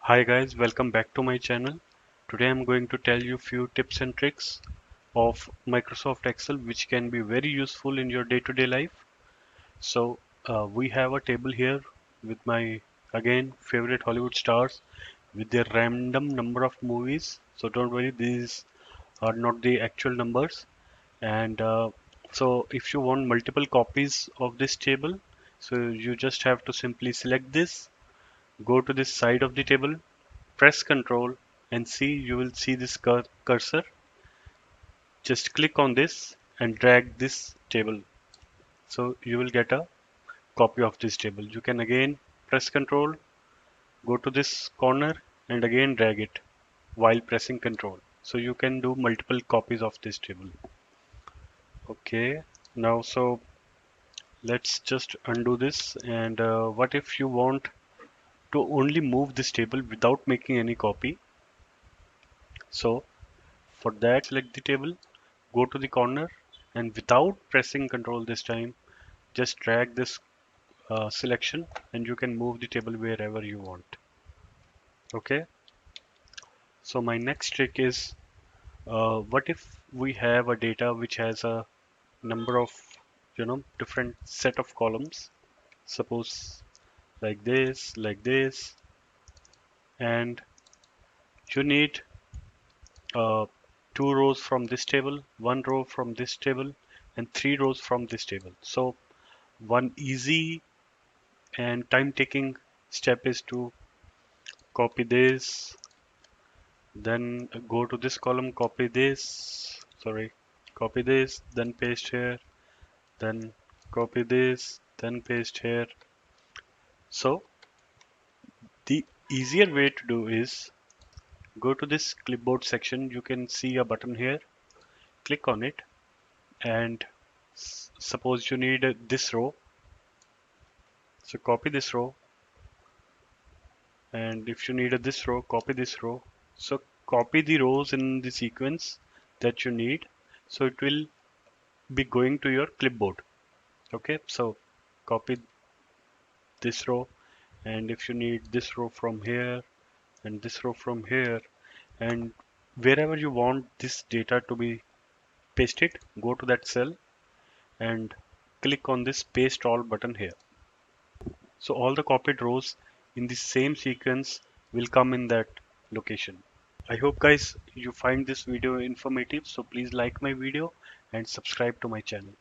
Hi guys, welcome back to my channel. Today I'm going to tell you few tips and tricks of Microsoft Excel which can be very useful in your day-to-day life. So we have a table here with my again favorite Hollywood stars with their random number of movies. So don't worry, these are not the actual numbers. And so if you want multiple copies of this table, so you just have to simply select this, go to this side of the table, press Ctrl and see, you will see this cursor. Just click on this and drag this table. So you will get a copy of this table. You can again press Ctrl, go to this corner and again drag it while pressing Ctrl. So you can do multiple copies of this table. Okay, now so let's just undo this. And what if you want to only move this table without making any copy? So for that, select the table, go to the corner and without pressing Ctrl this time, just drag this selection and you can move the table wherever you want. Okay, so my next trick is what if we have a data which has a number of different set of columns, suppose like this, and you need uh, two rows from this table, one row from this table, and three rows from this table. So one easy and time-taking step is to copy this, then go to this column, copy this, then paste here, then copy this, then paste here. So the easier way to do is go to this clipboard section. You can see a button here, click on it, and suppose you need this row, so copy this row, and if you need this row, copy this row. So copy the rows in the sequence that you need, so it will be going to your clipboard. Okay, so copy this row, and if you need this row from here and this row from here, and wherever you want this data to be pasted, go to that cell and click on this paste all button here. So all the copied rows in the same sequence will come in that location. I hope guys you find this video informative, so please like my video and subscribe to my channel.